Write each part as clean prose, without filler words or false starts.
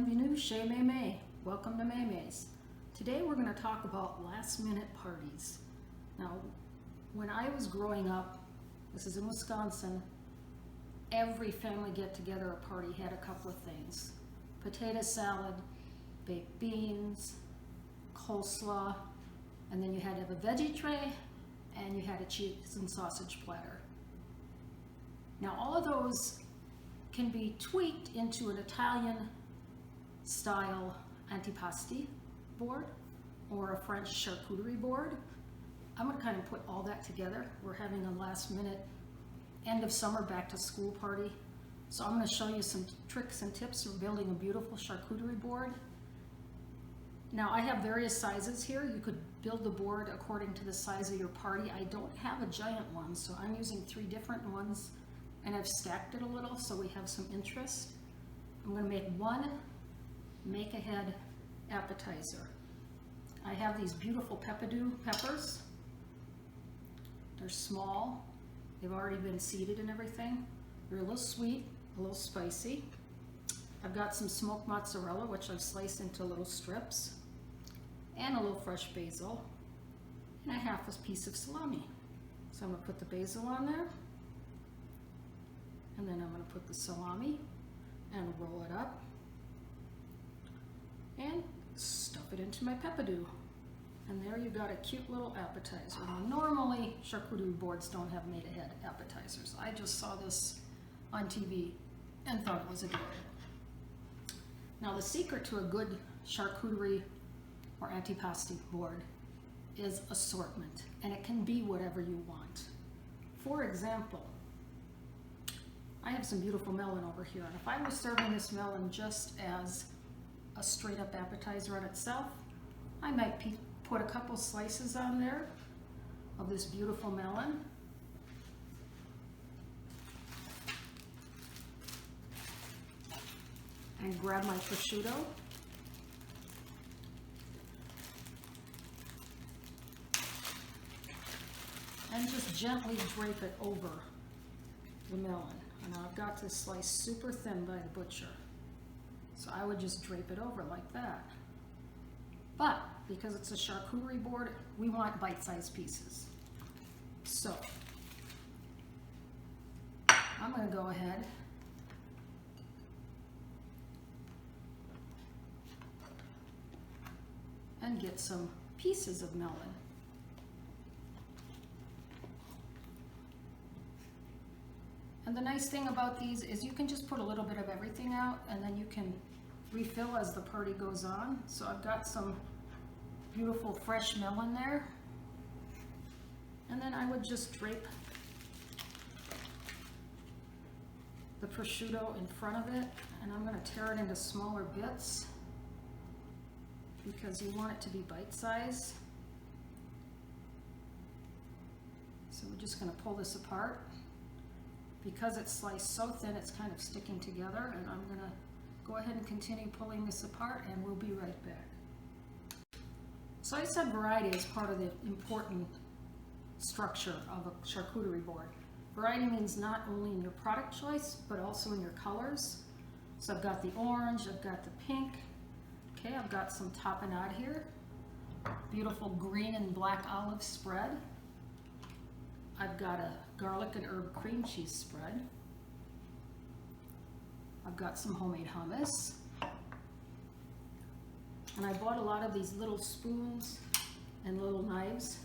Bienvenue chez Mémé. Welcome to Mémé's. Today we're going to talk about last minute parties. Now, when I was growing up, this is in Wisconsin, every family get-together or party had a couple of things. Potato salad, baked beans, coleslaw, and then you had to have a veggie tray, and you had a cheese and sausage platter. Now all of those can be tweaked into an Italian style Antipastie board or a French charcuterie board. I'm going to kind of put all that together. We're having a last minute end of summer back to school party. So I'm going to show you some tricks and tips for building a beautiful charcuterie board. Now I have various sizes here. You could build the board according to the size of your party. I don't have a giant one, so I'm using 3 different ones, and I've stacked it a little so we have some interest. I'm going to make one make-ahead appetizer. I have these beautiful peppers. They're small. They've already been seeded and everything. They're a little sweet, a little spicy. I've got some smoked mozzarella, which I've sliced into little strips, and a little fresh basil, and a half a piece of salami. So I'm going to put the basil on there, and then I'm going to put the salami and roll it up and stuff it into my peppadew. And there you got a cute little appetizer. Now, normally charcuterie boards don't have made ahead appetizers. I just saw this on TV and thought it was adorable. Now the secret to a good charcuterie or antipasti board is assortment, and it can be whatever you want. For example, I have some beautiful melon over here, and if I was serving this melon just as a straight up appetizer on itself, I might put a couple slices on there of this beautiful melon. And grab my prosciutto. And just gently drape it over the melon. And I've got this slice super thin by the butcher. So I would just drape it over like that. But because it's a charcuterie board, we want bite-sized pieces. So I'm going to go ahead and get some pieces of melon. And the nice thing about these is you can just put a little bit of everything out, and then you can refill as the party goes on. So I've got some beautiful fresh melon there. And then I would just drape the prosciutto in front of it, and I'm going to tear it into smaller bits because you want it to be bite-sized. So we're just going to pull this apart. Because it's sliced so thin, it's kind of sticking together, and I'm going to go ahead and continue pulling this apart, and we'll be right back. So I said variety is part of the important structure of a charcuterie board. Variety means not only in your product choice, but also in your colors. So I've got the orange, I've got the pink. Okay, I've got some tapenade here. Beautiful green and black olive spread. I've got a garlic and herb cream cheese spread. I've got some homemade hummus. And I bought a lot of these little spoons and little knives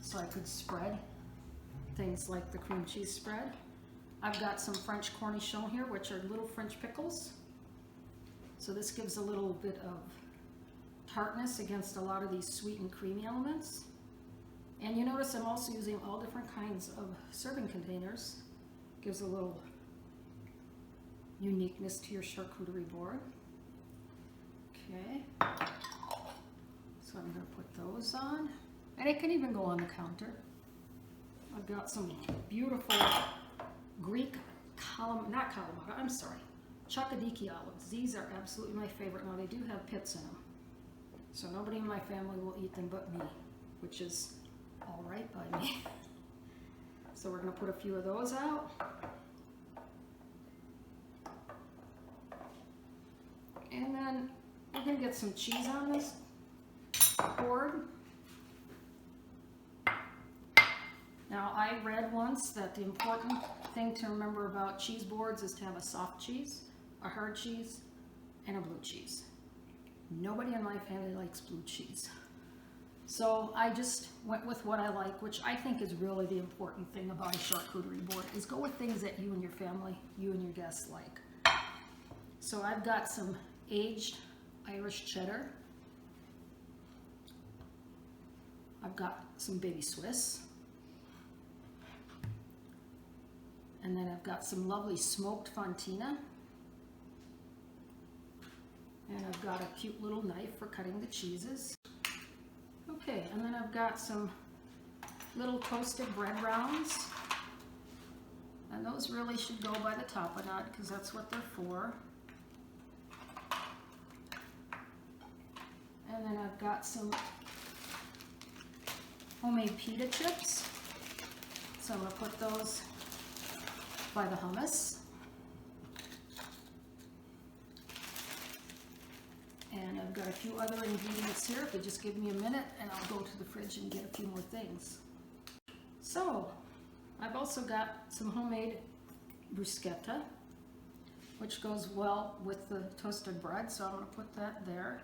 so I could spread things like the cream cheese spread. I've got some French cornichons here, which are little French pickles. So this gives a little bit of tartness against a lot of these sweet and creamy elements. And you notice I'm also using all different kinds of serving containers. Gives a little uniqueness to your charcuterie board. Okay, so I'm going to put those on. And it can even go on the counter. I've got some beautiful Greek Charcuterie olives. These are absolutely my favorite. Now they do have pits in them, so nobody in my family will eat them but me, which is all right by me. So we're going to put a few of those out. And then we're going to get some cheese on this board. Now, I read once that the important thing to remember about cheese boards is to have a soft cheese, a hard cheese, and a blue cheese. Nobody in my family likes blue cheese. So I just went with what I like, which I think is really the important thing about a charcuterie board, is go with things that you and your family, you and your guests like. So I've got some aged Irish cheddar. I've got some baby Swiss. And then I've got some lovely smoked fontina. And I've got a cute little knife for cutting the cheeses. Okay, and then I've got some little toasted bread rounds. And those really should go by the tapenade because that's what they're for. And then I've got some homemade pita chips. So I'm going to put those by the hummus. And I've got a few other ingredients here. If you just give me a minute and I'll go to the fridge and get a few more things. So, I've also got some homemade bruschetta, which goes well with the toasted bread, so I'm going to put that there.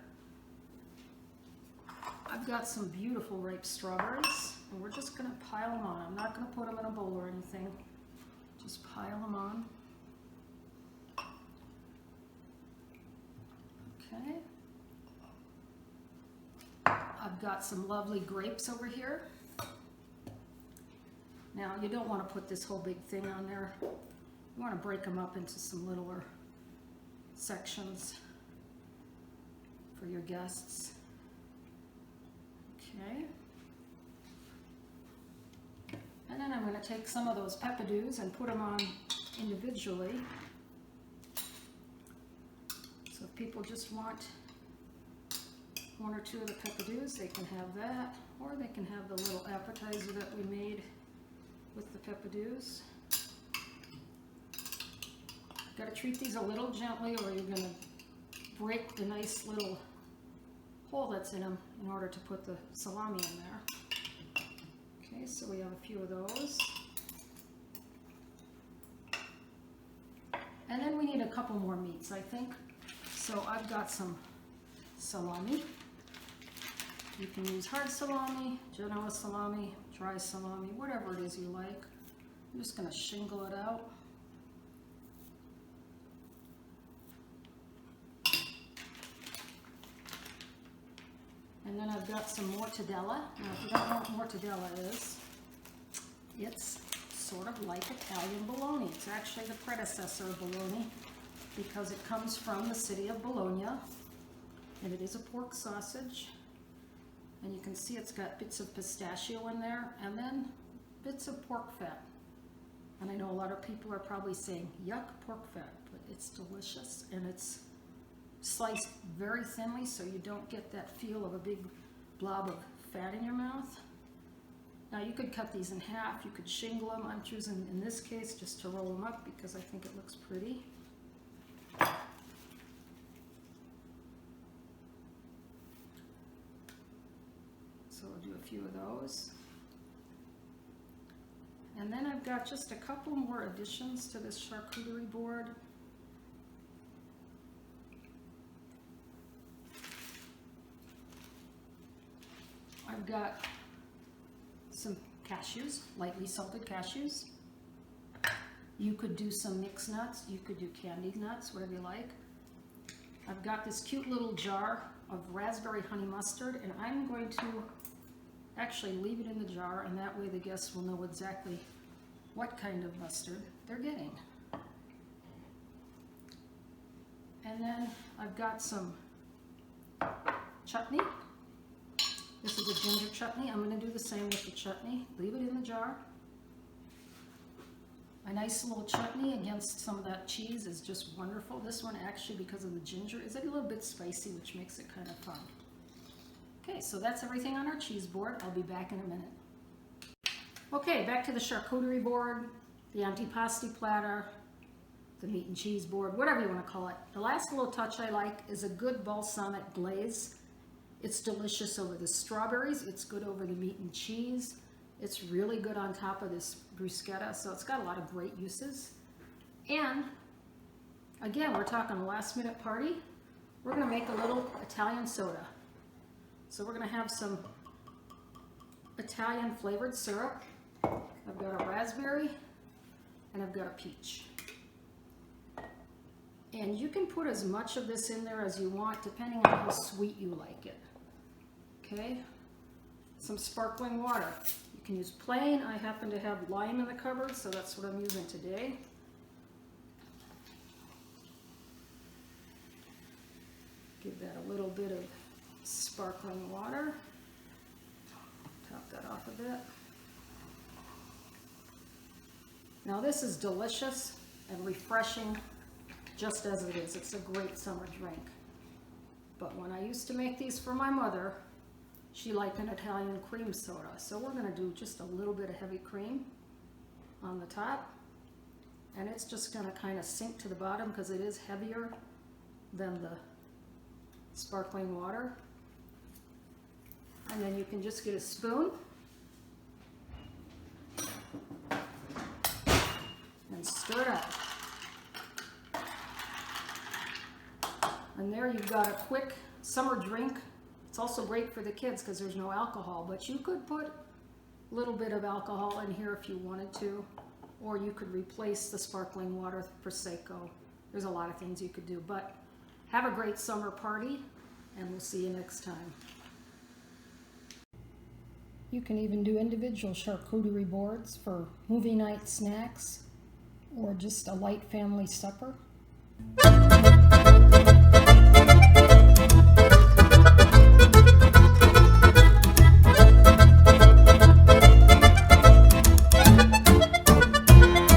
I've got some beautiful ripe strawberries, and we're just going to pile them on. I'm not going to put them in a bowl or anything. Just pile them on. Okay. I've got some lovely grapes over here. Now, you don't want to put this whole big thing on there. You want to break them up into some littler sections for your guests. Okay. And then I'm going to take some of those peppadews and put them on individually. So if people just want one or two of the peppadews, they can have that, or they can have the little appetizer that we made with the peppadews. Got to treat these a little gently or you're going to break the nice little hole that's in them in order to put the salami in there. Okay, so we have a few of those. And then we need a couple more meats, I think. So I've got some salami. You can use hard salami, Genoa salami, dry salami, whatever it is you like. I'm just going to shingle it out. And then I've got some mortadella. Now, if you don't know what mortadella is, it's sort of like Italian bologna. It's actually the predecessor of bologna because it comes from the city of Bologna, and it is a pork sausage. And you can see it's got bits of pistachio in there, and then bits of pork fat. And I know a lot of people are probably saying, yuck, pork fat, but it's delicious, and it's sliced very thinly so you don't get that feel of a big blob of fat in your mouth. Now you could cut these in half, you could shingle them. I'm choosing in this case just to roll them up because I think it looks pretty. So we'll do a few of those. And then I've got just a couple more additions to this charcuterie board. I've got some cashews, lightly salted cashews. You could do some mixed nuts, you could do candied nuts, whatever you like. I've got this cute little jar of raspberry honey mustard, and I'm going to actually leave it in the jar, and that way the guests will know exactly what kind of mustard they're getting. And then I've got some chutney. This is a ginger chutney. I'm going to do the same with the chutney. Leave it in the jar. A nice little chutney against some of that cheese is just wonderful. This one actually, because of the ginger, is a little bit spicy, which makes it kind of fun. Okay, so that's everything on our cheese board. I'll be back in a minute. Okay, back to the charcuterie board, the antipasti platter, the meat and cheese board, whatever you want to call it. The last little touch I like is a good balsamic glaze. It's delicious over the strawberries. It's good over the meat and cheese. It's really good on top of this bruschetta, so it's got a lot of great uses. And again, we're talking a last minute party. We're going to make a little Italian soda. So we're going to have some Italian flavored syrup. I've got a raspberry and I've got a peach. And you can put as much of this in there as you want depending on how sweet you like it. Okay, some sparkling water. You can use plain. I happen to have lime in the cupboard, so that's what I'm using today. Give that a little bit of sparkling water. Top that off a bit. Now this is delicious and refreshing just as it is. It's a great summer drink. But when I used to make these for my mother, she liked an Italian cream soda. So we're going to do just a little bit of heavy cream on the top. And it's just going to kind of sink to the bottom because it is heavier than the sparkling water. And then you can just get a spoon and stir it up. And there you've got a quick summer drink. It's also great for the kids because there's no alcohol, but you could put a little bit of alcohol in here if you wanted to, or you could replace the sparkling water with Prosecco. There's a lot of things you could do, but have a great summer party, and we'll see you next time. You can even do individual charcuterie boards for movie night snacks or just a light family supper.